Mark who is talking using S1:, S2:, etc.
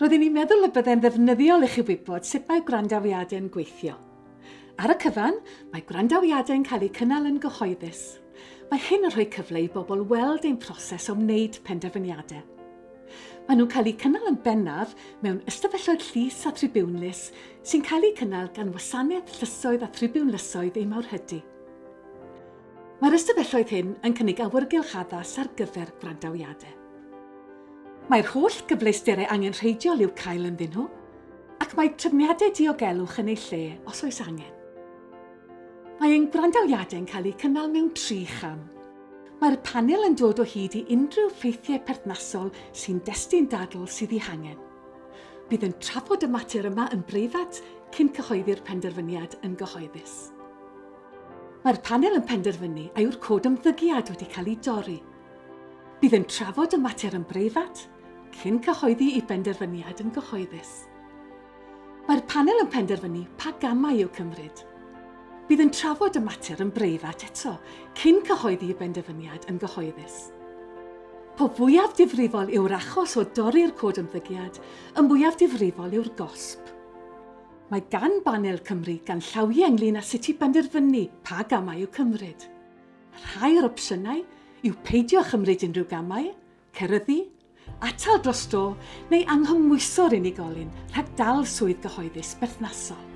S1: Roeddwn i'n meddwl y byddai'n ddefnyddiol i chi wybod sut mae gwrandawiadau'n gweithio. Ar y cyfan, mae gwrandawiadau'n cael eu cynnal yn gyhoeddus. Mae hyn yn rhoi cyfle i bobl weld ein proses o wneud penderfyniadau. Maen nhw'n cael eu cynnal yn bennaf mewn ystafelloedd llys a thribiwnlys sy'n cael eu cynnal gan wasanaeth llysoedd a thribiwnlysoedd ei mawrhydy. Mae'r ystafelloedd hyn yn cynnig awyrgylch addas ar gyfer gwrandawiadau. Mae'r holl gyfleusterau angenrheidiol i'w cael ynddyn nhw, ac mae trefniadau diogelwch yn eu lle os oes angen. Mae ein gwrandawiadau'n cael eu cynnal mewn 3 cham. Mae'r panel yn dod o hyd i unrhyw ffeithiau perthnasol sy'n destun dadl sydd ei hangen. Bydd yn trafod y mater yma yn breifat cyn cyhoeddi'r penderfyniad yn gyhoeddus. Mae'r panel yn penderfynu a yw'r cod ymddygiad wedi cael ei dorri. Bydd yn trafod y mater yn breifat cyn cyhoeddi i benderfyniad yn gyhoeddus. Mae'r panel yn penderfynu pa gamau i'w cymryd. Bydd yn trafod y mater yn breifat eto cyn cyhoeddi i benderfyniad yn gyhoeddus. Po fwyaf difrifol yw'r achos o dorri'r cod ymddygiad, yn fwyaf difrifol yw'r gosb. Mae gan banel Cymru gan llawiau ynglyn â sut i benderfynu pa gamau i'w cymryd. Rhai o'r opsiynau yw peidio chymryd unrhyw gamau, ceryddu, atal dros dro neu anghymwyso'r unigolyn rhag dal swydd gyhoeddus berthnasol.